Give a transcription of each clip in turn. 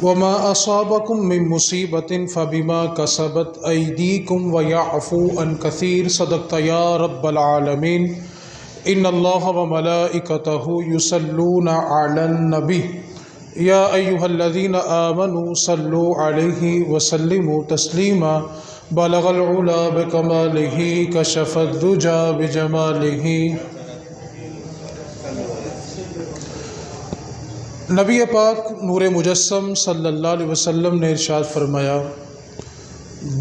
وما أصابكم من مصيبة فبما كسبت أيديكم ويعفو عن كثير صدقت يا رب العالمين إن الله وملائكته يصلون على النبي يا أيها الذين آمنوا صلوا عليه وسلموا تسليما بلغ العلا بكماله كشف الدجى بجماله۔ نبی پاک نور مجسم صلی اللہ علیہ وسلم نے ارشاد فرمایا،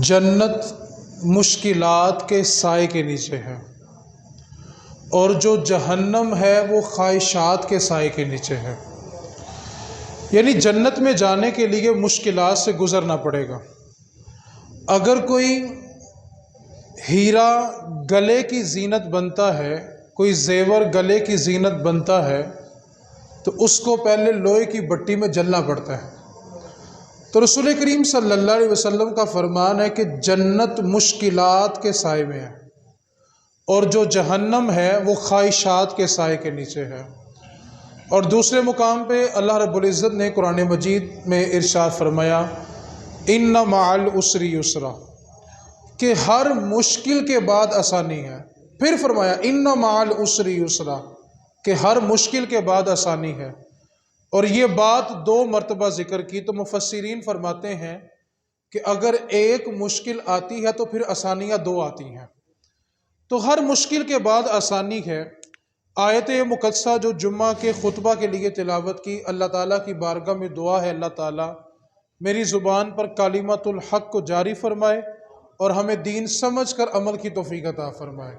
جنت مشکلات کے سائے کے نیچے ہے اور جو جہنم ہے وہ خواہشات کے سائے کے نیچے ہے۔ یعنی جنت میں جانے کے لیے مشکلات سے گزرنا پڑے گا۔ اگر کوئی ہیرا گلے کی زینت بنتا ہے، کوئی زیور گلے کی زینت بنتا ہے تو اس کو پہلے لوہے کی بٹی میں جلنا پڑتا ہے۔ تو رسول کریم صلی اللہ علیہ وسلم کا فرمان ہے کہ جنت مشکلات کے سائے میں ہے اور جو جہنم ہے وہ خواہشات کے سائے کے نیچے ہے۔ اور دوسرے مقام پہ اللہ رب العزت نے قرآن مجید میں ارشاد فرمایا، ان مع العسر یسرا، کہ ہر مشکل کے بعد آسانی ہے۔ پھر فرمایا ان مع العسر یسرا، کہ ہر مشکل کے بعد آسانی ہے۔ اور یہ بات 2 مرتبہ ذکر کی تو مفسرین فرماتے ہیں کہ اگر ایک مشکل آتی ہے تو پھر آسانیاں 2 آتی ہیں۔ تو ہر مشکل کے بعد آسانی ہے۔ آیت مقدسہ جو جمعہ کے خطبہ کے لیے تلاوت کی، اللہ تعالیٰ کی بارگاہ میں دعا ہے اللہ تعالیٰ میری زبان پر کلمۃ الحق کو جاری فرمائے اور ہمیں دین سمجھ کر عمل کی توفیق عطا فرمائے۔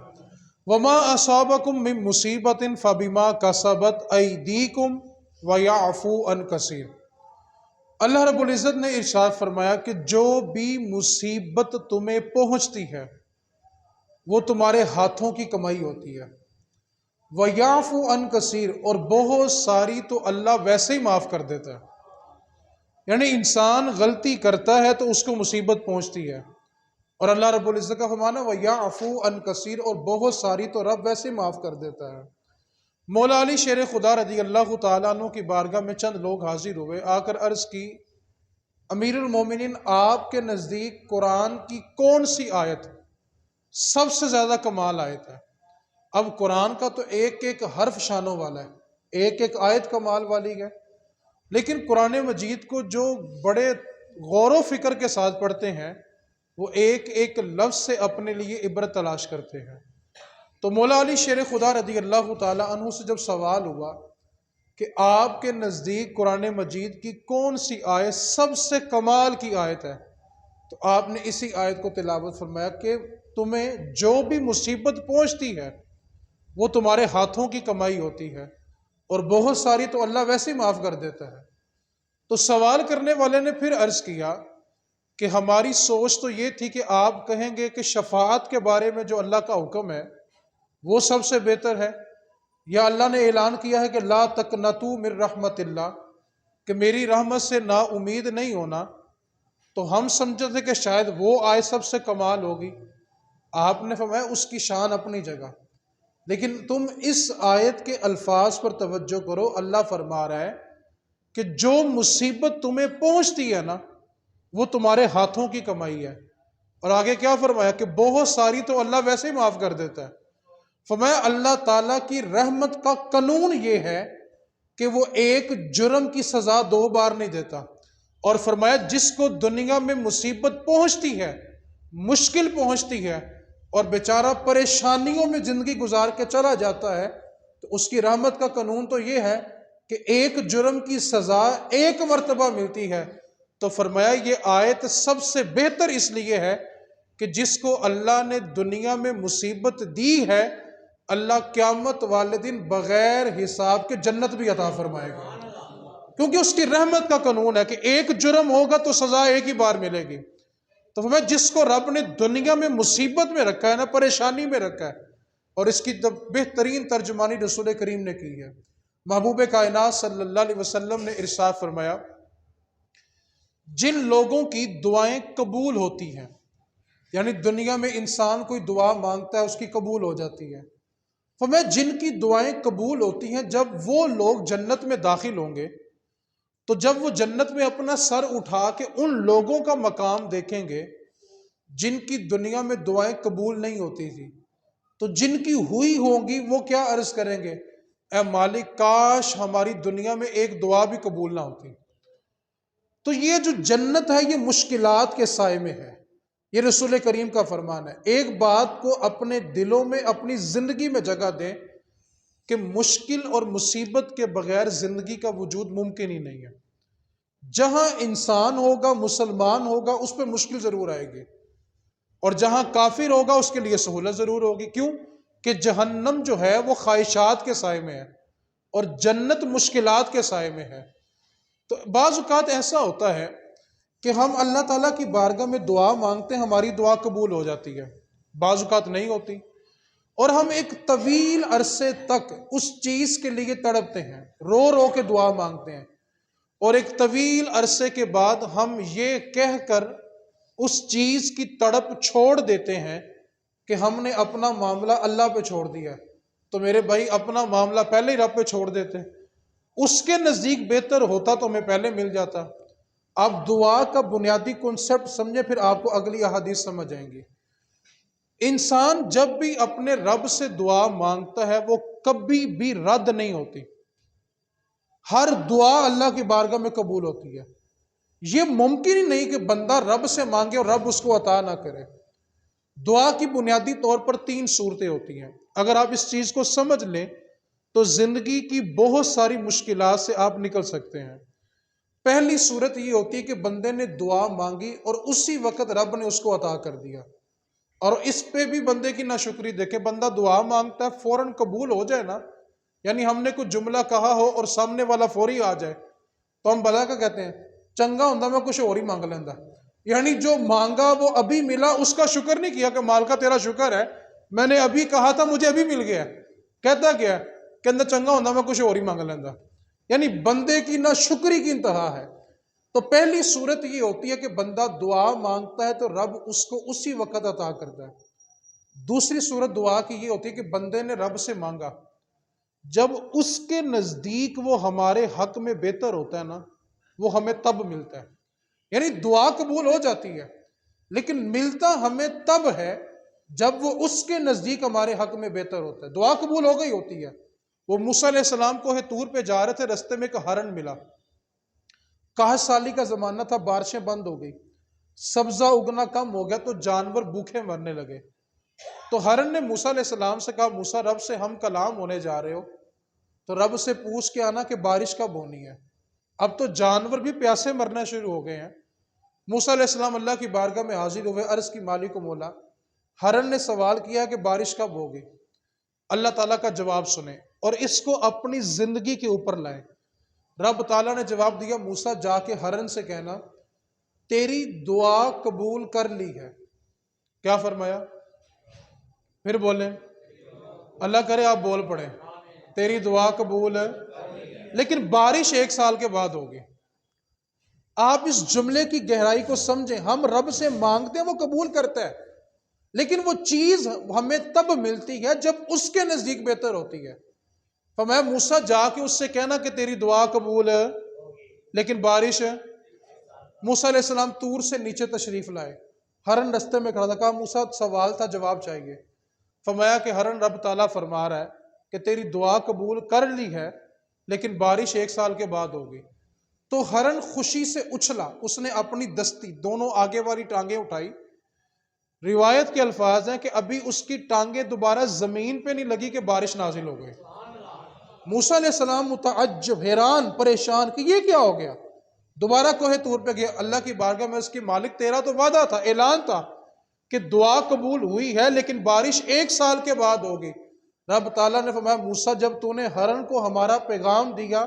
وما اصابکم من مصیبت فبما کسبت ایدیکم ویعفو عن کثیر۔ اللہ رب العزت نے ارشاد فرمایا کہ جو بھی مصیبت تمہیں پہنچتی ہے وہ تمہارے ہاتھوں کی کمائی ہوتی ہے۔ ویعفو عن کثیر، اور بہت ساری تو اللہ ویسے ہی معاف کر دیتا ہے۔ یعنی انسان غلطی کرتا ہے تو اس کو مصیبت پہنچتی ہے اور اللہ رب العزت کا فرمان ہے وَيَعْفُو عَنْ كَثِيرٍ، اور بہت ساری تو رب ویسے معاف کر دیتا ہے۔ مولا علی شیر خدا رضی اللہ تعالیٰ عنہ کی بارگاہ میں چند لوگ حاضر ہوئے، آ کر عرض کی، امیر المومنین آپ کے نزدیک قرآن کی کون سی آیت سب سے زیادہ کمال آیت ہے؟ اب قرآن کا تو ایک ایک حرف شانوں والا ہے، ایک ایک آیت کمال والی ہے، لیکن قرآن مجید کو جو بڑے غور و فکر کے ساتھ پڑھتے ہیں وہ ایک ایک لفظ سے اپنے لیے عبرت تلاش کرتے ہیں۔ تو مولا علی شیر خدا رضی اللہ تعالیٰ عنہ سے جب سوال ہوا کہ آپ کے نزدیک قرآن مجید کی کون سی آیت سب سے کمال کی آیت ہے، تو آپ نے اسی آیت کو تلاوت فرمایا کہ تمہیں جو بھی مصیبت پہنچتی ہے وہ تمہارے ہاتھوں کی کمائی ہوتی ہے اور بہت ساری تو اللہ ویسے ہی معاف کر دیتا ہے۔ تو سوال کرنے والے نے پھر عرض کیا کہ ہماری سوچ تو یہ تھی کہ آپ کہیں گے کہ شفاعت کے بارے میں جو اللہ کا حکم ہے وہ سب سے بہتر ہے، یا اللہ نے اعلان کیا ہے کہ لا تقنطوا من رحمت اللہ، کہ میری رحمت سے نا امید نہیں ہونا، تو ہم سمجھتے تھے کہ شاید وہ آیت سب سے کمال ہوگی۔ آپ نے فرمایا اس کی شان اپنی جگہ، لیکن تم اس آیت کے الفاظ پر توجہ کرو۔ اللہ فرما رہا ہے کہ جو مصیبت تمہیں پہنچتی ہے نا وہ تمہارے ہاتھوں کی کمائی ہے، اور آگے کیا فرمایا کہ بہت ساری تو اللہ ویسے ہی معاف کر دیتا ہے۔ فرمایا اللہ تعالیٰ کی رحمت کا قانون یہ ہے کہ وہ ایک جرم کی سزا 2 بار نہیں دیتا، اور فرمایا جس کو دنیا میں مصیبت پہنچتی ہے، مشکل پہنچتی ہے اور بیچارہ پریشانیوں میں زندگی گزار کے چلا جاتا ہے، تو اس کی رحمت کا قانون تو یہ ہے کہ ایک جرم کی سزا 1 مرتبہ ملتی ہے۔ تو فرمایا یہ آیت سب سے بہتر اس لیے ہے کہ جس کو اللہ نے دنیا میں مصیبت دی ہے، اللہ قیامت والے دن بغیر حساب کے جنت بھی عطا فرمائے گا، کیونکہ اس کی رحمت کا قانون ہے کہ ایک جرم ہوگا تو سزا 1 ہی بار ملے گی۔ تو فرمایا جس کو رب نے دنیا میں مصیبت میں رکھا ہے نا، پریشانی میں رکھا ہے، اور اس کی بہترین ترجمانی رسول کریم نے کی ہے۔ محبوب کائنات صلی اللہ علیہ وسلم نے ارشاد فرمایا، جن لوگوں کی دعائیں قبول ہوتی ہیں، یعنی دنیا میں انسان کوئی دعا مانگتا ہے اس کی قبول ہو جاتی ہے، فرمایا جن کی دعائیں قبول ہوتی ہیں جب وہ لوگ جنت میں داخل ہوں گے تو جب وہ جنت میں اپنا سر اٹھا کے ان لوگوں کا مقام دیکھیں گے جن کی دنیا میں دعائیں قبول نہیں ہوتی تھی، تو جن کی ہوئی ہوں گی وہ کیا عرض کریں گے؟ اے مالک، کاش ہماری دنیا میں ایک دعا بھی قبول نہ ہوتی۔ تو یہ جو جنت ہے یہ مشکلات کے سائے میں ہے، یہ رسول کریم کا فرمان ہے۔ ایک بات کو اپنے دلوں میں، اپنی زندگی میں جگہ دیں کہ مشکل اور مصیبت کے بغیر زندگی کا وجود ممکن ہی نہیں ہے۔ جہاں انسان ہوگا، مسلمان ہوگا، اس پہ مشکل ضرور آئے گی، اور جہاں کافر ہوگا اس کے لیے سہولت ضرور ہوگی۔ کیوں؟ کہ جہنم جو ہے وہ خواہشات کے سائے میں ہے اور جنت مشکلات کے سائے میں ہے۔ تو بعض اوقات ایسا ہوتا ہے کہ ہم اللہ تعالیٰ کی بارگاہ میں دعا مانگتے ہیں، ہماری دعا قبول ہو جاتی ہے، بعض اوقات نہیں ہوتی، اور ہم ایک طویل عرصے تک اس چیز کے لیے تڑپتے ہیں، رو رو کے دعا مانگتے ہیں، اور ایک طویل عرصے کے بعد ہم یہ کہہ کر اس چیز کی تڑپ چھوڑ دیتے ہیں کہ ہم نے اپنا معاملہ اللہ پہ چھوڑ دیا۔ تو میرے بھائی، اپنا معاملہ پہلے ہی رب پہ چھوڑ دیتے، اس کے نزدیک بہتر ہوتا تو ہمیں پہلے مل جاتا۔ آپ دعا کا بنیادی کنسپٹ سمجھیں، پھر آپ کو اگلی احادیث سمجھ آئیں گی۔ انسان جب بھی اپنے رب سے دعا مانگتا ہے وہ کبھی بھی رد نہیں ہوتی، ہر دعا اللہ کی بارگاہ میں قبول ہوتی ہے۔ یہ ممکن ہی نہیں کہ بندہ رب سے مانگے اور رب اس کو عطا نہ کرے۔ دعا کی بنیادی طور پر 3 صورتیں ہوتی ہیں، اگر آپ اس چیز کو سمجھ لیں تو زندگی کی بہت ساری مشکلات سے آپ نکل سکتے ہیں۔ پہلی صورت یہ ہوتی ہے کہ بندے نے دعا مانگی اور اسی وقت رب نے اس کو عطا کر دیا، اور اس پہ بھی بندے کی ناشکری دیکھے۔ بندہ دعا مانگتا ہے، فوراً قبول ہو جائے نا، یعنی ہم نے کچھ جملہ کہا ہو اور سامنے والا فوری آ جائے تو ہم بھلا کیا کہتے ہیں؟ چنگا ہوندا میں کچھ اور ہی مانگ لیندہ، یعنی جو مانگا وہ ابھی ملا، اس کا شکر نہیں کیا کہ مالکا تیرا شکر ہے، میں نے ابھی کہا تھا مجھے ابھی مل گیا۔ کہتا کیا ہے؟ کہ چنگا ہوندا میں کچھ اور ہی مانگ لیندہ، یعنی بندے کی ناشکری کی انتہا ہے۔ تو پہلی صورت یہ ہوتی ہے کہ بندہ دعا مانگتا ہے تو رب اس کو اسی وقت عطا کرتا ہے۔ دوسری صورت دعا کی یہ ہوتی ہے کہ بندے نے رب سے مانگا، جب اس کے نزدیک وہ ہمارے حق میں بہتر ہوتا ہے نا، وہ ہمیں تب ملتا ہے۔ یعنی دعا قبول ہو جاتی ہے لیکن ملتا ہمیں تب ہے جب وہ اس کے نزدیک ہمارے حق میں بہتر ہوتا ہے۔ دعا قبول ہو گئی ہوتی ہے۔ وہ موسیٰ علیہ السلام کوہ طور پہ جا رہے تھے، رستے میں ایک ہرن ملا، 61 سالی کا زمانہ تھا، بارشیں بند ہو گئی، سبزہ اگنا کم ہو گیا تو جانور بھوکے مرنے لگے۔ تو ہرن نے موسیٰ علیہ السلام سے کہا، موسیٰ، رب سے ہم کلام ہونے جا رہے ہو تو رب سے پوچھ کے آنا کہ بارش کب ہونی ہے، اب تو جانور بھی پیاسے مرنا شروع ہو گئے ہیں۔ موسیٰ علیہ السلام اللہ کی بارگاہ میں حاضر ہوئے، عرض کی مالک و مولا، ہرن نے سوال کیا کہ بارش کب ہوگی، اللہ تعالیٰ کا جواب سنیں اور اس کو اپنی زندگی کے اوپر لائیں۔ رب تعالیٰ نے جواب دیا، موسیٰ جا کے ہرن سے کہنا تیری دعا قبول کر لی ہے۔ کیا فرمایا؟ پھر بولیں، اللہ کرے آپ بول پڑیں، تیری دعا قبول ہے لیکن بارش 1 سال کے بعد ہوگی۔ آپ اس جملے کی گہرائی کو سمجھیں، ہم رب سے مانگتے ہیں وہ قبول کرتا ہے لیکن وہ چیز ہمیں تب ملتی ہے جب اس کے نزدیک بہتر ہوتی ہے۔ فرمایا موسیٰ جا کے اس سے کہنا کہ تیری دعا قبول ہے لیکن بارش ہے۔ موسیٰ علیہ السلام طور سے نیچے تشریف لائے، ہرن رستے میں کھڑا تھا، کہا موسیٰ سوال تھا، جواب چاہیے۔ فرمایا کہ ہرن، رب تعالیٰ فرما رہا ہے کہ تیری دعا قبول کر لی ہے لیکن بارش 1 سال کے بعد ہوگی۔ تو ہرن خوشی سے اچھلا، اس نے اپنی دستی دونوں آگے والی ٹانگیں اٹھائی، روایت کے الفاظ ہیں کہ ابھی اس کی ٹانگیں دوبارہ زمین پہ نہیں لگی کہ بارش نازل ہو گئی۔ موسیٰ علیہ السلام متعجب، حیران، پریشان کہ یہ کیا ہو گیا۔ دوبارہ کوہ طور پہ گیا، اللہ کی بارگاہ میں اس کی مالک تیرا تو وعدہ تھا، اعلان تھا کہ دعا قبول ہوئی ہے لیکن بارش 1 سال کے بعد ہوگی۔ رب تعالیٰ نے فرمایا موسیٰ، جب تو نے ہرن کو ہمارا پیغام دیا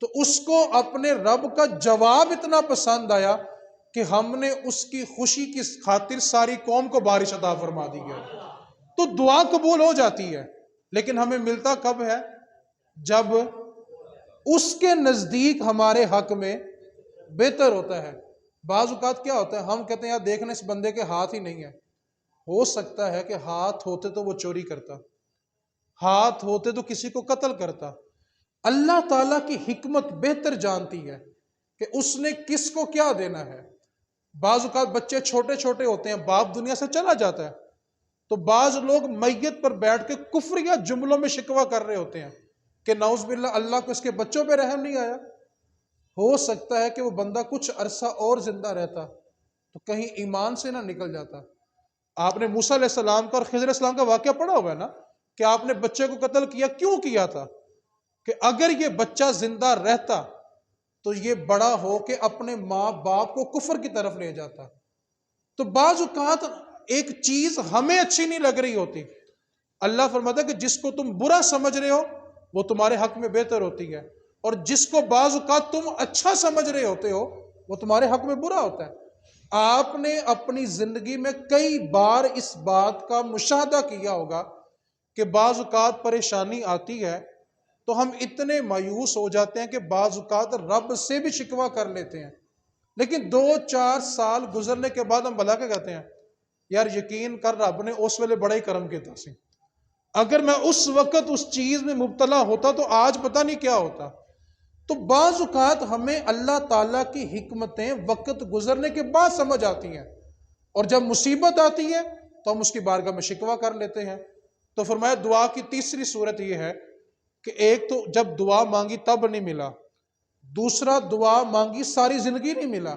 تو اس کو اپنے رب کا جواب اتنا پسند آیا کہ ہم نے اس کی خوشی کی خاطر ساری قوم کو بارش عطا فرما دی ہے۔ تو دعا قبول ہو جاتی ہے لیکن ہمیں ملتا کب ہے؟ جب اس کے نزدیک ہمارے حق میں بہتر ہوتا ہے۔ بعض اوقات کیا ہوتا ہے، ہم کہتے ہیں یار دیکھنے اس بندے کے ہاتھ ہی نہیں ہے، ہو سکتا ہے کہ ہاتھ ہوتے تو وہ چوری کرتا، ہاتھ ہوتے تو کسی کو قتل کرتا۔ اللہ تعالیٰ کی حکمت بہتر جانتی ہے کہ اس نے کس کو کیا دینا ہے۔ بعض اوقات بچے چھوٹے چھوٹے ہوتے ہیں، باپ دنیا سے چلا جاتا ہے، تو بعض لوگ میت پر بیٹھ کے کفریہ جملوں میں شکوہ کر رہے ہوتے ہیں کہ نعوذ باللہ اللہ کو اس کے بچوں پہ رحم نہیں آیا۔ ہو سکتا ہے کہ وہ بندہ کچھ عرصہ اور زندہ رہتا تو کہیں ایمان سے نہ نکل جاتا۔ آپ نے موسیٰ علیہ السلام کا اور خضر علیہ السلام کا واقعہ پڑھا ہوگا نا، کہ آپ نے بچے کو قتل کیا، کیوں کیا تھا؟ کہ اگر یہ بچہ زندہ رہتا تو یہ بڑا ہو کے اپنے ماں باپ کو کفر کی طرف لے جاتا۔ تو بعض اوقات ایک چیز ہمیں اچھی نہیں لگ رہی ہوتی، اللہ فرماتا ہے کہ جس کو تم برا سمجھ رہے ہو وہ تمہارے حق میں بہتر ہوتی ہے، اور جس کو بعض اوقات تم اچھا سمجھ رہے ہوتے ہو وہ تمہارے حق میں برا ہوتا ہے۔ آپ نے اپنی زندگی میں کئی بار اس بات کا مشاہدہ کیا ہوگا کہ بعض اوقات پریشانی آتی ہے تو ہم اتنے مایوس ہو جاتے ہیں کہ بعض اوقات رب سے بھی شکوہ کر لیتے ہیں، لیکن 2-4 سال گزرنے کے بعد ہم بھلا کے کہتے ہیں یار یقین کر رب نے اس ویلے بڑا ہی کرم کیتا سی، اگر میں اس وقت اس چیز میں مبتلا ہوتا تو آج پتہ نہیں کیا ہوتا۔ تو بعض اوقات ہمیں اللہ تعالیٰ کی حکمتیں وقت گزرنے کے بعد سمجھ آتی ہیں، اور جب مصیبت آتی ہے تو ہم اس کی بارگاہ میں شکوہ کر لیتے ہیں۔ تو فرمایا دعا کی تیسری صورت یہ ہے کہ ایک تو جب دعا مانگی تب نہیں ملا، دوسرا دعا مانگی ساری زندگی نہیں ملا،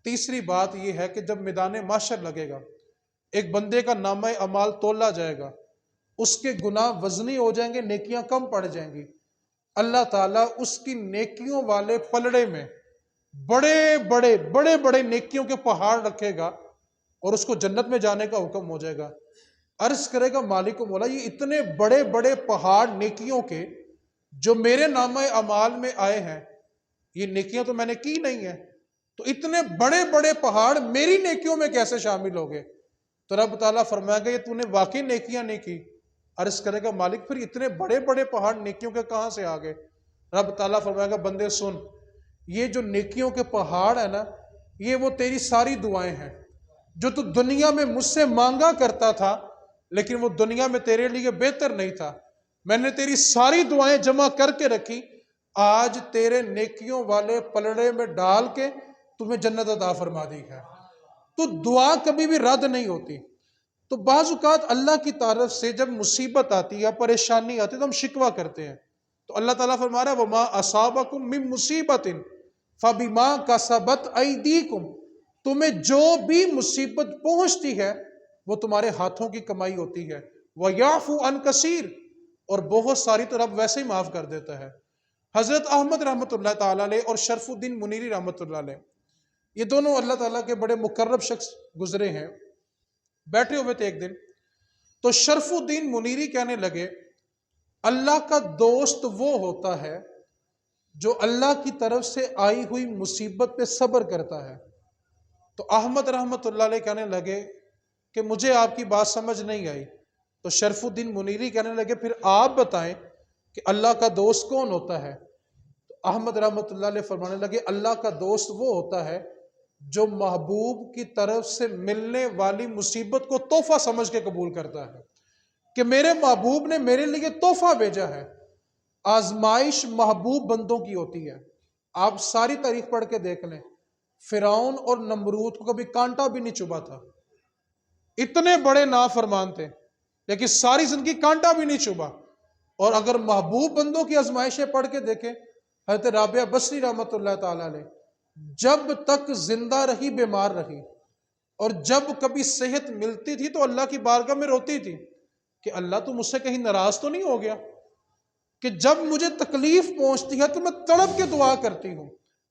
تیسری بات یہ ہے کہ جب میدان محشر لگے گا، ایک بندے کا نامہ اعمال تولا جائے گا، اس کے گناہ وزنی ہو جائیں گے، نیکیاں کم پڑ جائیں گی، اللہ تعالیٰ اس کی نیکیوں والے پلڑے میں بڑے بڑے نیکیوں کے پہاڑ رکھے گا اور اس کو جنت میں جانے کا حکم ہو جائے گا۔ عرض کرے گا مالک و مولا یہ اتنے بڑے بڑے پہاڑ نیکیوں کے جو میرے نامہ اعمال میں آئے ہیں، یہ نیکیاں تو میں نے کی نہیں ہیں، تو اتنے بڑے بڑے پہاڑ میری نیکیوں میں کیسے شامل ہو گئے؟ تو رب تعالیٰ فرمائے گا یہ تو نے واقعی نیکیاں نہیں کی۔ عرض کرے گا مالک پھر اتنے بڑے بڑے پہاڑ نیکیوں کے کہاں سے آ گئے؟ رب تعالیٰ فرمائے گا بندے سن، یہ جو نیکیوں کے پہاڑ ہے نا، یہ وہ تیری ساری دعائیں ہیں جو تو دنیا میں مجھ سے مانگا کرتا تھا، لیکن وہ دنیا میں تیرے لیے بہتر نہیں تھا، میں نے تیری ساری دعائیں جمع کر کے رکھی، آج تیرے نیکیوں والے پلڑے میں ڈال کے تمہیں جنت عطا فرما دی ہے۔ تو دعا کبھی بھی رد نہیں ہوتی۔ تو بعض اوقات اللہ کی طرف سے جب مصیبت آتی ہے، پریشانی آتی ہے تو ہم شکوہ کرتے ہیں، تو اللہ تعالیٰ فرما رہا ہے وَمَا أَصَابَكُم مِّن مُّصِيبَةٍ فَبِمَا كَسَبَتْ أَيْدِيكُمْ، تمہیں جو بھی مصیبت پہنچتی ہے وہ تمہارے ہاتھوں کی کمائی ہوتی ہے، وَيَعْفُو عَن كَثِيرٍ، اور بہت ساری تو رب ویسے ہی معاف کر دیتا ہے۔ حضرت احمد رحمۃ اللہ تعالیٰ علیہ اور شرف الدین منیری رحمۃ اللہ علیہ، یہ دونوں اللہ تعالیٰ کے بڑے مقرب شخص گزرے ہیں۔ بیٹھے ہوئے تھے ایک دن تو شرف الدین منیری کہنے لگے اللہ کا دوست وہ ہوتا ہے جو اللہ کی طرف سے آئی ہوئی مصیبت پہ صبر کرتا ہے۔ تو احمد رحمۃ اللہ علیہ کہنے لگے کہ مجھے آپ کی بات سمجھ نہیں آئی۔ تو شرف الدین منیری کہنے لگے پھر آپ بتائیں کہ اللہ کا دوست کون ہوتا ہے؟ تو احمد رحمۃ اللہ علیہ فرمانے لگے اللہ کا دوست وہ ہوتا ہے جو محبوب کی طرف سے ملنے والی مصیبت کو تحفہ سمجھ کے قبول کرتا ہے، کہ میرے محبوب نے میرے لیے تحفہ بھیجا ہے۔ آزمائش محبوب بندوں کی ہوتی ہے۔ آپ ساری تاریخ پڑھ کے دیکھ لیں، فرعون اور نمرود کو کبھی کانٹا بھی نہیں چبھا تھا، اتنے بڑے نافرمان تھے لیکن ساری زندگی کانٹا بھی نہیں چبھا۔ اور اگر محبوب بندوں کی آزمائشیں پڑھ کے دیکھیں، حضرت رابعہ بصری رحمۃ اللہ تعالیٰ علیہ جب تک زندہ رہی بیمار رہی، اور جب کبھی صحت ملتی تھی تو اللہ کی بارگاہ میں روتی تھی کہ اللہ تو مجھ سے کہیں ناراض تو نہیں ہو گیا، کہ جب مجھے تکلیف پہنچتی ہے تو میں تڑپ کے دعا کرتی ہوں،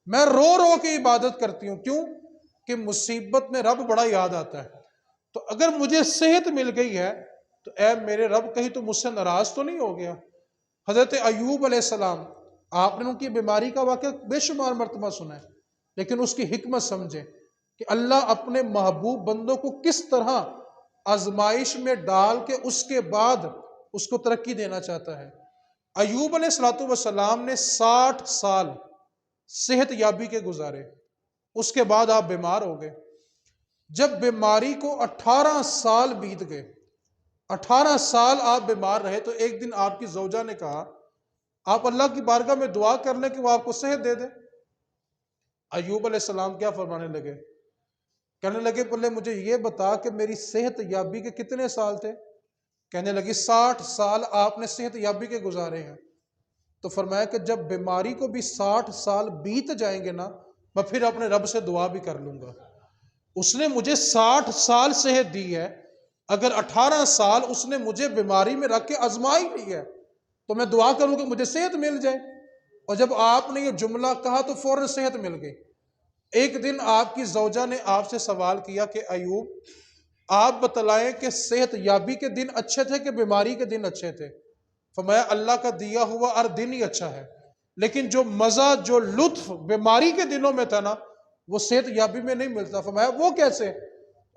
میں رو رو کے عبادت کرتی ہوں، کیوں کہ مصیبت میں رب بڑا یاد آتا ہے۔ تو اگر مجھے صحت مل گئی ہے تو اے میرے رب کہیں تو مجھ سے ناراض تو نہیں ہو گیا۔ حضرت ایوب علیہ السلام، آپ نے ان کی بیماری کا واقعہ بے شمار مرتبہ سنا ہے، لیکن اس کی حکمت سمجھے کہ اللہ اپنے محبوب بندوں کو کس طرح آزمائش میں ڈال کے اس کے بعد اس کو ترقی دینا چاہتا ہے۔ ایوب علیہ السلام نے 60 سال صحت یابی کے گزارے، اس کے بعد آپ بیمار ہو گئے۔ جب بیماری کو 18 سال بیت گئے، 18 سال آپ بیمار رہے، تو ایک دن آپ کی زوجہ نے کہا آپ اللہ کی بارگاہ میں دعا کر لیں کہ وہ آپ کو صحت دے دے۔ ایوب علیہ السلام کیا فرمانے لگے؟ کہنے لگے پہلے مجھے یہ بتا کہ میری صحت یابی کے کتنے سال تھے؟ کہنے لگی 60 سال آپ نے صحت یابی کے گزارے ہیں۔ تو فرمایا کہ جب بیماری کو بھی 60 سال بیت جائیں گے نا، میں پھر اپنے رب سے دعا بھی کر لوں گا۔ اس نے مجھے 60 سال صحت دی ہے، اگر 18 سال اس نے مجھے بیماری میں رکھ کے آزمائی لی ہے تو میں دعا کروں کہ مجھے صحت مل جائے۔ اور جب آپ نے یہ جملہ کہا تو فوراً صحت مل گئی۔ ایک دن آپ کی زوجہ نے آپ سے سوال کیا کہ ایوب آپ بتلائیں کہ صحت یابی کے دن اچھے تھے کہ بیماری کے دن اچھے تھے؟ فرمایا اللہ کا دیا ہوا ہر دن ہی اچھا ہے، لیکن جو مزہ جو لطف بیماری کے دنوں میں تھا نا وہ صحت یابی میں نہیں ملتا۔ فرمایا وہ کیسے؟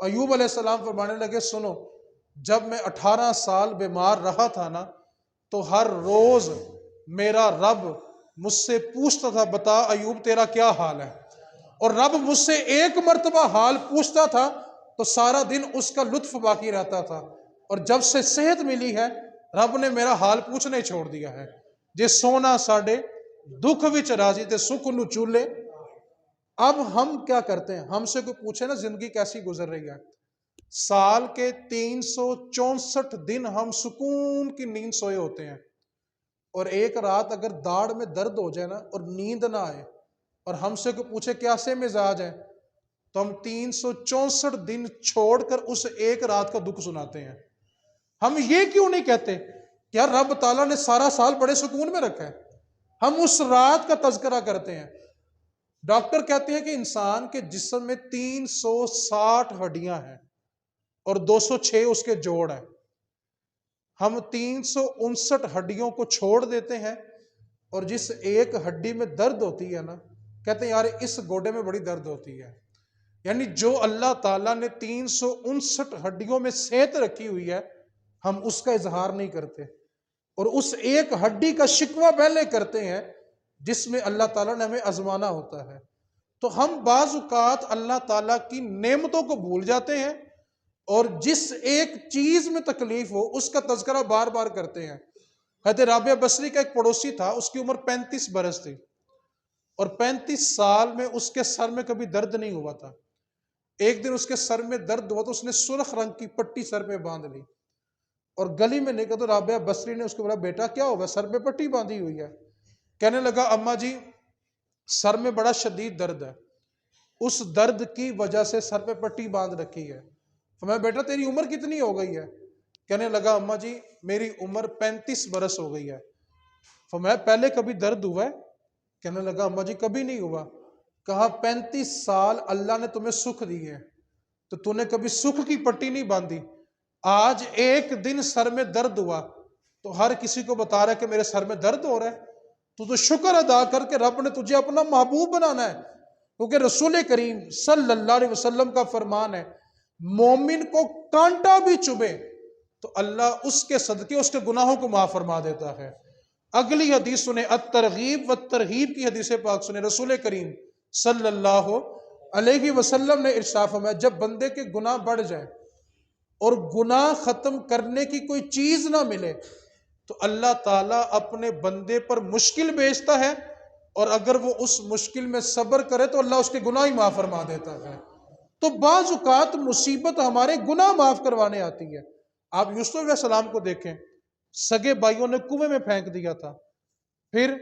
ایوب علیہ السلام فرمانے لگے سنو، جب میں 18 سال بیمار رہا تھا نا تو ہر روز میرا رب مجھ سے پوچھتا تھا بتا ایوب تیرا کیا حال ہے، اور رب مجھ سے ایک مرتبہ حال پوچھتا تھا تو سارا دن اس کا لطف باقی رہتا تھا، اور جب سے صحت ملی ہے رب نے میرا حال پوچھنے چھوڑ دیا ہے۔ جے سونا ساڑے دکھ وچ راضی تے سکھ نو چولے۔ اب ہم کیا کرتے ہیں؟ ہم سے کوئی پوچھے نا زندگی کیسی گزر رہی ہے، سال کے 364 دن ہم سکون کی نیند سوئے ہوتے ہیں، اور ایک رات اگر داڑھ میں درد ہو جائے نا اور نیند نہ آئے اور ہم سے کوئی پوچھے کیسے مزاج ہے تو ہم 364 دن چھوڑ کر اس ایک رات کا دکھ سناتے ہیں۔ ہم یہ کیوں نہیں کہتے کہ یار رب تعالیٰ نے سارا سال بڑے سکون میں رکھا ہے؟ ہم اس رات کا تذکرہ کرتے ہیں۔ ڈاکٹر کہتے ہیں کہ انسان کے جسم میں 360 ہڈیاں ہیں اور 206 اس کے جوڑ ہیں۔ ہم 359 ہڈیوں کو چھوڑ دیتے ہیں، اور جس ایک ہڈی میں درد ہوتی ہے نا کہتے ہیں یار اس گوڑے میں بڑی درد ہوتی ہے۔ یعنی جو اللہ تعالیٰ نے 359 ہڈیوں میں صحت رکھی ہوئی ہے ہم اس کا اظہار نہیں کرتے، اور اس ایک ہڈی کا شکوہ پہلے کرتے ہیں جس میں اللہ تعالیٰ نے ہمیں آزمانا ہوتا ہے۔ تو ہم بعض اوقات اللہ تعالیٰ کی نعمتوں کو بھول جاتے ہیں، اور جس ایک چیز میں تکلیف ہو اس کا تذکرہ بار بار کرتے ہیں۔ حضرت رابعہ بصری کا ایک پڑوسی تھا، اس کی عمر 35 برس تھی، اور 35 سال میں اس کے سر میں کبھی درد نہیں ہوا تھا۔ ایک دن اس کے سر میں درد ہوا تو اس نے سرخ رنگ کی پٹی سر پہ باندھ لی، اور گلی میں نکلا تو رابعہ بصری نے اس کو بولا بیٹا کیا ہوگا، سر پہ پٹی باندھی ہوئی ہے؟ کہنے لگا اماں جی سر میں بڑا شدید درد ہے، اس درد کی وجہ سے سر پہ پٹی باندھ رکھی ہے۔ فرمایا بیٹا تیری عمر کتنی ہو گئی ہے؟ کہنے لگا اماں جی میری عمر 35 برس ہو گئی ہے۔ فرمایا پہلے کبھی درد ہوا ہے؟ کہنے لگا اماں جی کبھی نہیں ہوا۔ کہا 35 سال اللہ نے تمہیں سکھ دی ہے تو تو نے کبھی سکھ کی پٹی نہیں باندھی، آج ایک دن سر میں درد ہوا تو ہر کسی کو بتا رہا ہے کہ میرے سر میں درد ہو رہا ہے، تو شکر ادا کر کے رب نے تجھے اپنا محبوب بنانا ہے، کیونکہ رسول کریم صلی اللہ علیہ وسلم کا فرمان ہے مومن کو کانٹا بھی چبھے تو اللہ اس کے صدقے اس کے گناہوں کو معاف فرما دیتا ہے۔ اگلی حدیث سنیں، الترغیب والترہیب کی حدیث پاک سنیں، رسول کریم صلی اللہ علیہ وسلم نے ارشاد فرمایا جب بندے کے گناہ بڑھ جائیں اور گناہ ختم کرنے کی کوئی چیز نہ ملے تو اللہ تعالیٰ اپنے بندے پر مشکل بھیجتا ہے، اور اگر وہ اس مشکل میں صبر کرے تو اللہ اس کے گناہ ہی معاف فرما دیتا ہے۔ تو بعض اوقات مصیبت ہمارے گناہ معاف کروانے آتی ہے۔ آپ یوسف علیہ السلام کو دیکھیں، سگے بھائیوں نے کنویں میں پھینک دیا تھا، پھر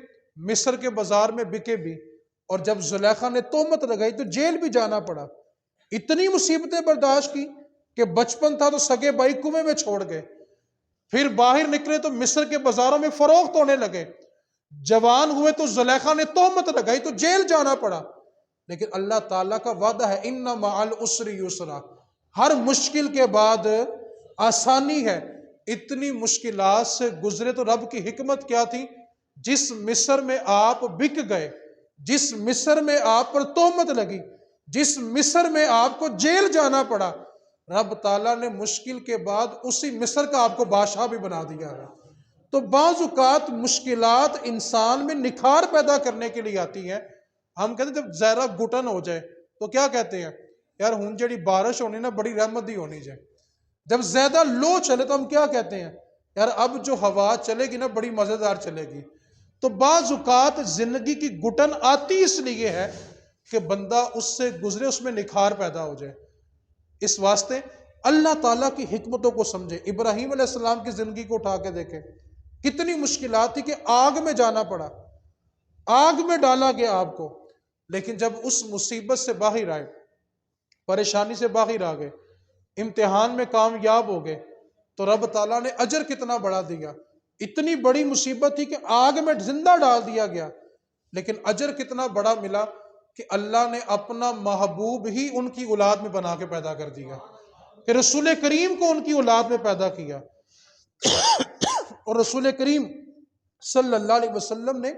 مصر کے بازار میں بکے بھی، اور جب زلیخا نے تہمت لگائی تو جیل بھی جانا پڑا۔ اتنی مصیبتیں برداشت کی کہ بچپن تھا تو سگے بھائی کنویں میں چھوڑ گئے، پھر باہر نکلے تو مصر کے بازاروں میں فروخت ہونے لگے، جوان ہوئے تو زلیخا نے تہمت لگائی تو جیل جانا پڑا۔ لیکن اللہ تعالیٰ کا وعدہ ہے ان مع العسر یسرا، ہر مشکل کے بعد آسانی ہے۔ اتنی مشکلات سے گزرے تو رب کی حکمت کیا تھی؟ جس مصر میں آپ بک گئے، جس مصر میں آپ پر تہمت لگی، جس مصر میں آپ کو جیل جانا پڑا، رب تعالیٰ نے مشکل کے بعد اسی مصر کا آپ کو بادشاہ بھی بنا دیا ہے۔ تو بعض اوقات مشکلات انسان میں نکھار پیدا کرنے کے لیے آتی ہیں۔ ہم کہتے ہیں جب ذرا گھٹن ہو جائے تو کیا کہتے ہیں؟ یار ہون جڑی بارش ہونی نا بڑی رحمت دی ہونی جائے۔ جب زیادہ لو چلے تو ہم کیا کہتے ہیں؟ یار اب جو ہوا چلے گی نا بڑی مزیدار چلے گی۔ تو بعض اوقات زندگی کی گھٹن آتی اس لیے ہے کہ بندہ اس سے گزرے، اس میں نکھار پیدا ہو جائے۔ اس واسطے اللہ تعالیٰ کی حکمتوں کو سمجھے۔ ابراہیم علیہ السلام کی زندگی کو اٹھا کے دیکھیں، کتنی مشکلات تھی کہ آگ میں جانا پڑا، آگ میں ڈالا گیا آپ کو، لیکن جب اس مصیبت سے باہر آئے، پریشانی سے باہر آ گئے، امتحان میں کامیاب ہو گئے، تو رب تعالیٰ نے اجر کتنا بڑا دیا۔ اتنی بڑی مصیبت تھی کہ آگ میں زندہ ڈال دیا گیا، لیکن اجر کتنا بڑا ملا کہ اللہ نے اپنا محبوب ہی ان کی اولاد میں بنا کے پیدا کر دیا، کہ رسول کریم کو ان کی اولاد میں پیدا کیا۔ اور رسول کریم صلی اللہ علیہ وسلم نے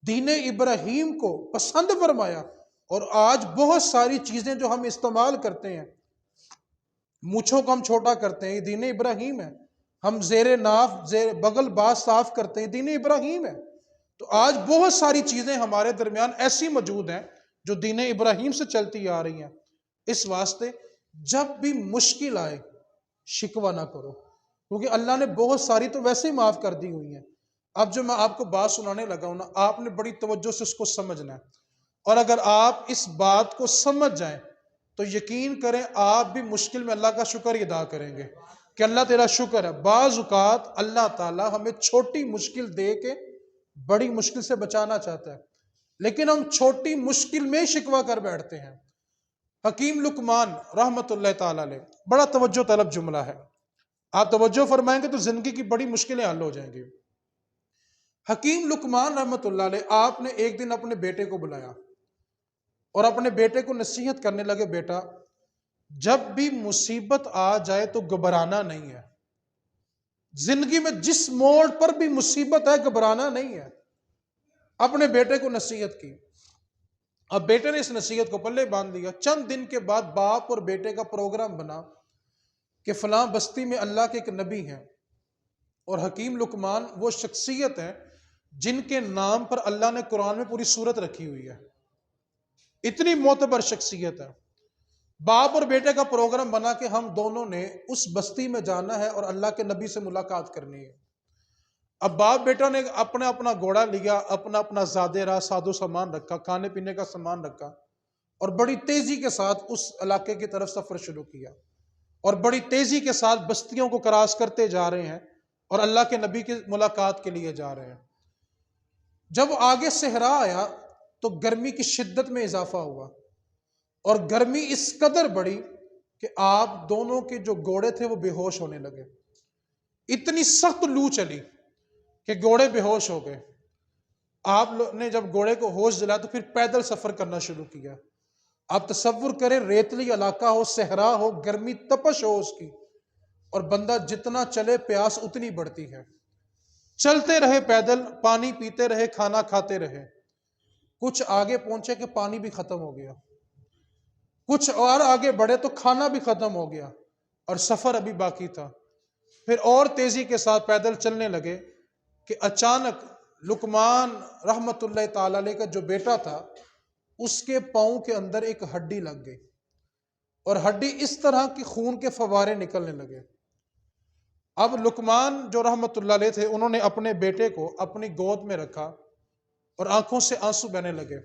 دین ابراہیم کو پسند فرمایا۔ اور آج بہت ساری چیزیں جو ہم استعمال کرتے ہیں، مونچھوں کو ہم چھوٹا کرتے ہیں، یہ دین ابراہیم ہے۔ ہم زیر ناف زیر بغل بات صاف کرتے ہیں، دین ابراہیم ہے۔ تو آج بہت ساری چیزیں ہمارے درمیان ایسی موجود ہیں جو دین ابراہیم سے چلتی آ رہی ہیں۔ اس واسطے جب بھی مشکل آئے شکوہ نہ کرو، کیونکہ اللہ نے بہت ساری تو ویسے ہی معاف کر دی ہوئی ہیں۔ اب جو میں آپ کو بات سنانے لگا ہوں نا، آپ نے بڑی توجہ سے اس کو سمجھنا ہے، اور اگر آپ اس بات کو سمجھ جائیں تو یقین کریں آپ بھی مشکل میں اللہ کا شکر ہی ادا کریں گے کہ اللہ تیرا شکر ہے۔ بعض اوقات اللہ تعالیٰ ہمیں چھوٹی مشکل دے کے بڑی مشکل سے بچانا چاہتا ہے، لیکن ہم چھوٹی مشکل میں شکوہ کر بیٹھتے ہیں۔ حکیم لقمان رحمت اللہ تعالیٰ علیہ، بڑا توجہ طلب جملہ ہے، آپ توجہ فرمائیں گے تو زندگی کی بڑی مشکلیں حل ہو جائیں گی۔ حکیم لقمان رحمت اللہ علیہ، آپ نے ایک دن اپنے بیٹے کو بلایا اور اپنے بیٹے کو نصیحت کرنے لگے، بیٹا جب بھی مصیبت آ جائے تو گھبرانا نہیں ہے، زندگی میں جس موڑ پر بھی مصیبت ہے گھبرانا نہیں ہے۔ اپنے بیٹے کو نصیحت کی، اب بیٹے نے اس نصیحت کو پلے باندھ لیا۔ چند دن کے بعد باپ اور بیٹے کا پروگرام بنا کہ فلاں بستی میں اللہ کے ایک نبی ہیں، اور حکیم لقمان وہ شخصیت ہے جن کے نام پر اللہ نے قرآن میں پوری سورت رکھی ہوئی ہے، اتنی معتبر شخصیت ہے۔ باپ اور بیٹے کا پروگرام بنا کہ ہم دونوں نے اس بستی میں جانا ہے اور اللہ کے نبی سے ملاقات کرنی ہے۔ اب باپ بیٹا نے اپنا اپنا گھوڑا لیا، اپنا اپنا زادے راہ ساز و سامان رکھا، کھانے پینے کا سامان رکھا، اور بڑی تیزی کے ساتھ اس علاقے کی طرف سفر شروع کیا، اور بڑی تیزی کے ساتھ بستیوں کو کراس کرتے جا رہے ہیں اور اللہ کے نبی کی ملاقات کے لیے جا رہے ہیں۔ جب آگے صحرا آیا تو گرمی کی شدت میں اضافہ ہوا، اور گرمی اس قدر بڑھی کہ آپ دونوں کے جو گھوڑے تھے وہ بے ہوش ہونے لگے۔ اتنی سخت لو چلی کہ گھوڑے بے ہوش ہو گئے۔ آپ نے جب گھوڑے کو ہوش دلایا تو پھر پیدل سفر کرنا شروع کیا۔ آپ تصور کریں، ریتلی علاقہ ہو، صحرا ہو، گرمی تپش ہو اس کی، اور بندہ جتنا چلے پیاس اتنی بڑھتی ہے۔ چلتے رہے پیدل، پانی پیتے رہے، کھانا کھاتے رہے۔ کچھ آگے پہنچے کہ پانی بھی ختم ہو گیا، کچھ اور آگے بڑھے تو کھانا بھی ختم ہو گیا، اور سفر ابھی باقی تھا۔ پھر اور تیزی کے ساتھ پیدل چلنے لگے کہ اچانک لقمان رحمت اللہ تعالی علیہ کا جو بیٹا تھا، اس کے پاؤں کے اندر ایک ہڈی لگ گئی، اور ہڈی اس طرح کی خون کے فوارے نکلنے لگے۔ اب لقمان جو رحمت اللہ علیہ تھے، انہوں نے اپنے بیٹے کو اپنی گود میں رکھا اور آنکھوں سے آنسو بہنے لگے۔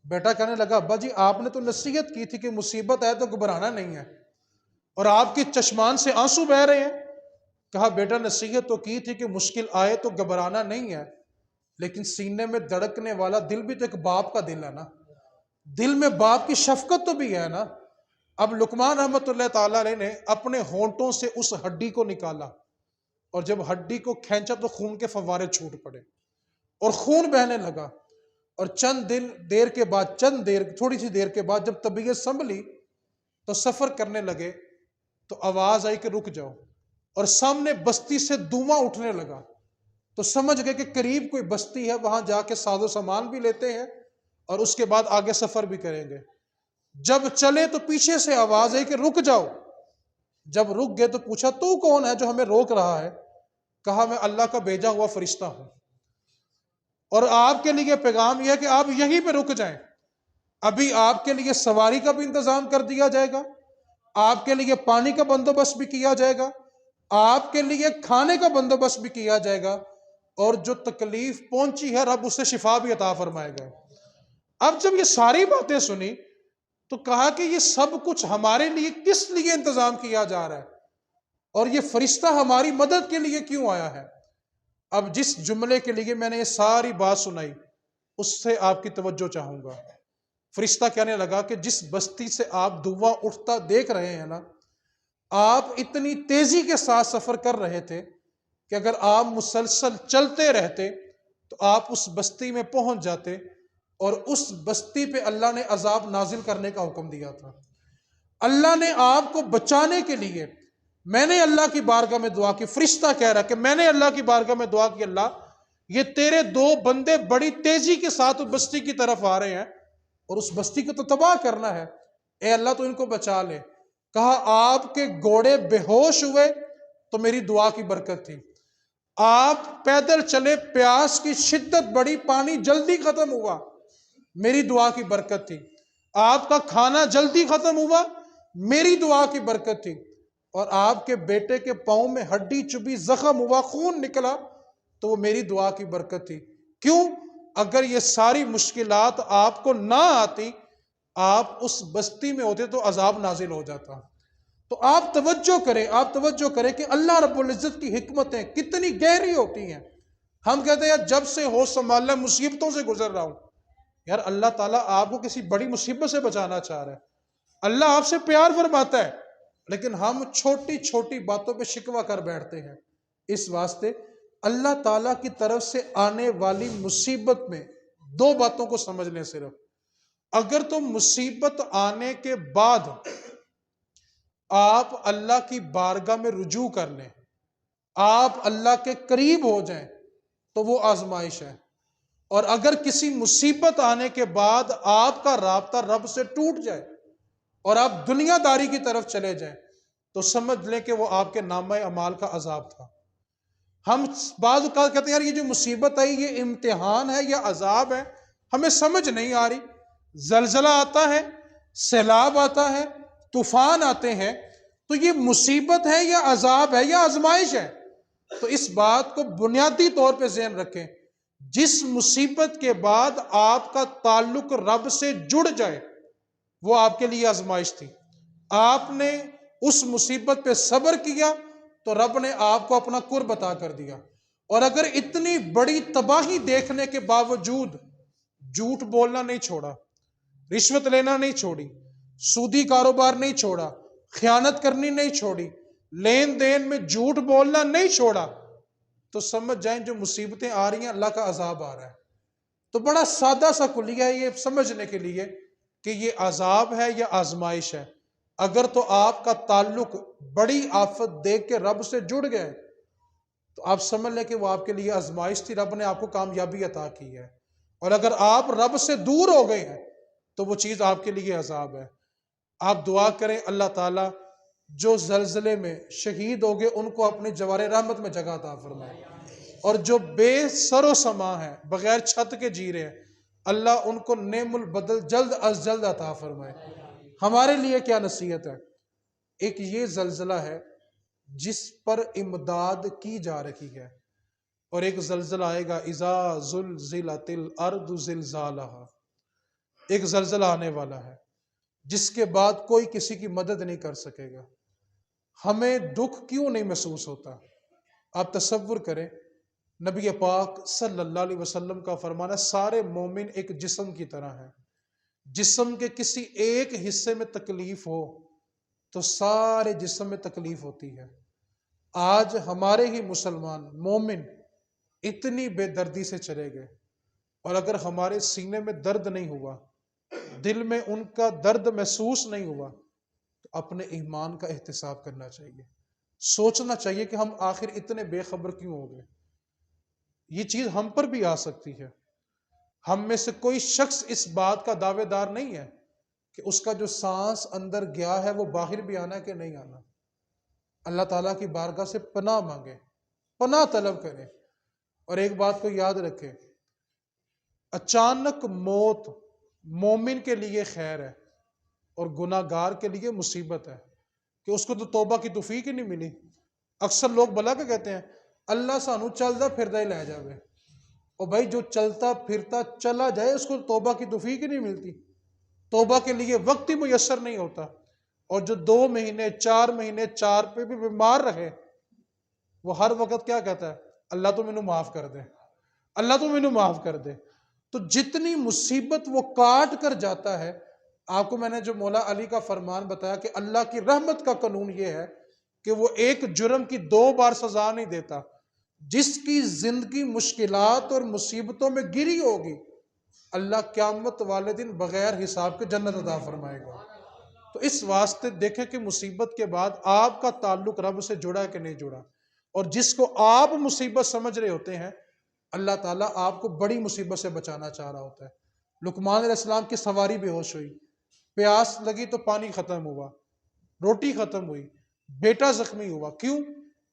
بیٹا کہنے لگا، ابا جی آپ نے تو نصیحت کی تھی کہ مصیبت ہے تو گھبرانا نہیں ہے، اور آپ کی چشمان سے آنسو بہ رہے ہیں۔ کہا بیٹا نصیحت تو کی تھی کہ مشکل آئے تو گھبرانا نہیں ہے، لیکن سینے میں دھڑکنے والا دل بھی تو ایک باپ کا دل ہے نا، دل میں باپ کی شفقت تو بھی ہے نا۔ اب لقمان رحمت اللہ تعالیٰ علیہ نے اپنے ہونٹوں سے اس ہڈی کو نکالا، اور جب ہڈی کو کھینچا تو خون کے فوارے چھوٹ پڑے اور خون بہنے لگا۔ اور تھوڑی سی دیر کے بعد جب طبیعت سنبھلی تو سفر کرنے لگے، تو آواز آئی کہ رک جاؤ، اور سامنے بستی سے دھواں اٹھنے لگا۔ تو سمجھ گئے کہ قریب کوئی بستی ہے، وہاں جا کے ساز و سامان بھی لیتے ہیں اور اس کے بعد آگے سفر بھی کریں گے۔ جب چلے تو پیچھے سے آواز آئی کہ رک جاؤ۔ جب رک گئے تو پوچھا تو کون ہے جو ہمیں روک رہا ہے؟ کہا میں اللہ کا بھیجا ہوا فرشتہ ہوں، اور آپ کے لیے پیغام یہ ہے کہ آپ یہیں پہ رک جائیں، ابھی آپ کے لیے سواری کا بھی انتظام کر دیا جائے گا، آپ کے لیے پانی کا بندوبست بھی کیا جائے گا، آپ کے لیے کھانے کا بندوبست بھی کیا جائے گا، اور جو تکلیف پہنچی ہے رب اس سے شفا بھی عطا فرمائے گا۔ اب جب یہ ساری باتیں سنی تو کہا کہ یہ سب کچھ ہمارے لیے کس لیے انتظام کیا جا رہا ہے اور یہ فرشتہ ہماری مدد کے لیے کیوں آیا ہے؟ اب جس جملے کے لیے میں نے یہ ساری بات سنائی اس سے آپ کی توجہ چاہوں گا۔ فرشتہ کہنے لگا کہ جس بستی سے آپ دھواں اٹھتا دیکھ رہے ہیں نا، آپ اتنی تیزی کے ساتھ سفر کر رہے تھے کہ اگر آپ مسلسل چلتے رہتے تو آپ اس بستی میں پہنچ جاتے، اور اس بستی پہ اللہ نے عذاب نازل کرنے کا حکم دیا تھا۔ اللہ نے آپ کو بچانے کے لیے میں نے اللہ کی بارگاہ میں دعا کی۔ فرشتہ کہہ رہا کہ میں نے اللہ کی بارگاہ میں دعا کی، اللہ یہ تیرے دو بندے بڑی تیزی کے ساتھ اس بستی کی طرف آ رہے ہیں اور اس بستی کو تو تباہ کرنا ہے، اے اللہ تو ان کو بچا لے۔ کہا آپ کے گھوڑے بے ہوش ہوئے تو میری دعا کی برکت تھی، آپ پیدل چلے پیاس کی شدت بڑی، پانی جلدی ختم ہوا، میری دعا کی برکت تھی، آپ کا کھانا جلدی ختم ہوا، میری دعا کی برکت تھی، اور آپ کے بیٹے کے پاؤں میں ہڈی چبھی زخم ہوا، خون نکلا تو وہ میری دعا کی برکت تھی۔ کیوں؟ اگر یہ ساری مشکلات آپ کو نہ آتی، آپ اس بستی میں ہوتے تو عذاب نازل ہو جاتا۔ تو آپ توجہ کریں کہ اللہ رب العزت کی حکمتیں کتنی گہری ہوتی ہیں۔ ہم کہتے ہیں یار جب سے ہوش سنبھالا مصیبتوں سے گزر رہا ہوں، یار اللہ تعالیٰ آپ کو کسی بڑی مصیبت سے بچانا چاہ رہا ہے، اللہ آپ سے پیار فرماتا ہے، لیکن ہم چھوٹی چھوٹی باتوں پہ شکوہ کر بیٹھتے ہیں۔ اس واسطے اللہ تعالیٰ کی طرف سے آنے والی مصیبت میں دو باتوں کو سمجھ لیں صرف۔ اگر تو مصیبت آنے کے بعد آپ اللہ کی بارگاہ میں رجوع کر لیں، آپ اللہ کے قریب ہو جائیں تو وہ آزمائش ہے، اور اگر کسی مصیبت آنے کے بعد آپ کا رابطہ رب سے ٹوٹ جائے اور آپ دنیا داری کی طرف چلے جائیں تو سمجھ لیں کہ وہ آپ کے نامہ اعمال کا عذاب تھا۔ ہم بعض اوقات کہتے ہیں یار یہ جو مصیبت آئی یہ امتحان ہے یا عذاب ہے، ہمیں سمجھ نہیں آ رہی۔ زلزلہ آتا ہے، سیلاب آتا ہے، طوفان آتے ہیں، تو یہ مصیبت ہے یا عذاب ہے یا آزمائش ہے؟ تو اس بات کو بنیادی طور پہ ذہن رکھیں، جس مصیبت کے بعد آپ کا تعلق رب سے جڑ جائے وہ آپ کے لیے آزمائش تھی۔ آپ نے اس مصیبت پہ صبر کیا تو رب نے آپ کو اپنا قرب عطا کر دیا، اور اگر اتنی بڑی تباہی دیکھنے کے باوجود جھوٹ بولنا نہیں چھوڑا، رشوت لینا نہیں چھوڑی، سودی کاروبار نہیں چھوڑا، خیانت کرنی نہیں چھوڑی، لین دین میں جھوٹ بولنا نہیں چھوڑا، تو سمجھ جائیں جو مصیبتیں آ رہی ہیں اللہ کا عذاب آ رہا ہے۔ تو بڑا سادہ سا کلیہ ہے یہ سمجھنے کے لیے کہ یہ عذاب ہے یا آزمائش ہے۔ اگر تو آپ کا تعلق بڑی آفت دیکھ کے رب سے جڑ گئے تو آپ سمجھ لیں کہ وہ آپ کے لیے آزمائش تھی، رب نے آپ کو کامیابی عطا کی ہے، اور اگر آپ رب سے دور ہو گئے ہیں تو وہ چیز آپ کے لیے عذاب ہے۔ آپ دعا کریں اللہ تعالیٰ جو زلزلے میں شہید ہو گئے ان کو اپنی جوار رحمت میں جگہ عطا فرمائے، اور جو بے سر و سما ہیں بغیر چھت کے جی رہے ہیں اللہ ان کو نعم البدل جلد از جلد عطا فرمائے۔ ہمارے لیے کیا نصیحت ہے؟ ایک یہ زلزلہ ہے جس پر امداد کی جا رہی ہے، اور ایک زلزلہ آئے گا اذا زلزلت الارض زلزالہا، ایک زلزلہ آنے والا ہے جس کے بعد کوئی کسی کی مدد نہیں کر سکے گا۔ ہمیں دکھ کیوں نہیں محسوس ہوتا؟ آپ تصور کریں نبی پاک صلی اللہ علیہ وسلم کا فرمانا سارے مومن ایک جسم کی طرح ہیں، جسم کے کسی ایک حصے میں تکلیف ہو تو سارے جسم میں تکلیف ہوتی ہے۔ آج ہمارے ہی مسلمان مومن اتنی بے دردی سے چلے گئے، اور اگر ہمارے سینے میں درد نہیں ہوا، دل میں ان کا درد محسوس نہیں ہوا، تو اپنے ایمان کا احتساب کرنا چاہیے، سوچنا چاہیے کہ ہم آخر اتنے بے خبر کیوں ہو گئے۔ یہ چیز ہم پر بھی آ سکتی ہے۔ ہم میں سے کوئی شخص اس بات کا دعوے دار نہیں ہے کہ اس کا جو سانس اندر گیا ہے وہ باہر بھی آنا ہے کہ نہیں آنا۔ اللہ تعالیٰ کی بارگاہ سے پناہ مانگے، پناہ طلب کرے، اور ایک بات کو یاد رکھے، اچانک موت مومن کے لیے خیر ہے اور گناہ گار کے لیے مصیبت ہے کہ اس کو تو توبہ کی توفیق ہی نہیں ملی۔ اکثر لوگ بلا کے کہتے ہیں اللہ سانو چلدا پھردا ہی لے جاوے، اور بھائی جو چلتا پھرتا چلا جائے اس کو توبہ کی توفیق ہی نہیں ملتی، توبہ کے لیے وقت ہی میسر نہیں ہوتا۔ اور جو 2 مہینے 4 مہینے 4 پہ بھی بیمار رہے، وہ ہر وقت کیا کہتا ہے؟ اللہ تو مینوں معاف کر دے، اللہ تو مینوں معاف کر دے۔ تو جتنی مصیبت وہ کاٹ کر جاتا ہے، آپ کو میں نے جو مولا علی کا فرمان بتایا کہ اللہ کی رحمت کا قانون یہ ہے کہ وہ ایک جرم کی 2 بار سزا نہیں دیتا۔ جس کی زندگی مشکلات اور مصیبتوں میں گری ہوگی، اللہ قیامت والے دن بغیر حساب کے جنت عطا فرمائے گا۔ تو اس واسطے دیکھیں کہ مصیبت کے بعد آپ کا تعلق رب سے جڑا ہے کہ نہیں جڑا، اور جس کو آپ مصیبت سمجھ رہے ہوتے ہیں، اللہ تعالیٰ آپ کو بڑی مصیبت سے بچانا چاہ رہا ہوتا ہے۔ لقمان علیہ السلام کی سواری بے ہوش ہوئی، پیاس لگی تو پانی ختم ہوا، روٹی ختم ہوئی، بیٹا زخمی ہوا، کیوں؟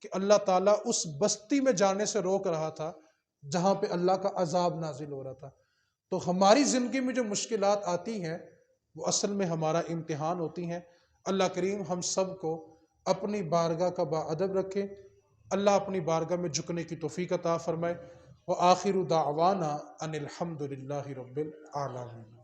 کہ اللہ تعالیٰ اس بستی میں جانے سے روک رہا تھا جہاں پہ اللہ کا عذاب نازل ہو رہا تھا۔ تو ہماری زندگی میں جو مشکلات آتی ہیں وہ اصل میں ہمارا امتحان ہوتی ہیں۔ اللہ کریم ہم سب کو اپنی بارگاہ کا باادب رکھے، اللہ اپنی بارگاہ میں جھکنے کی توفیق عطا فرمائے۔ وآخر دعوانا ان الحمد للہ رب العالمین۔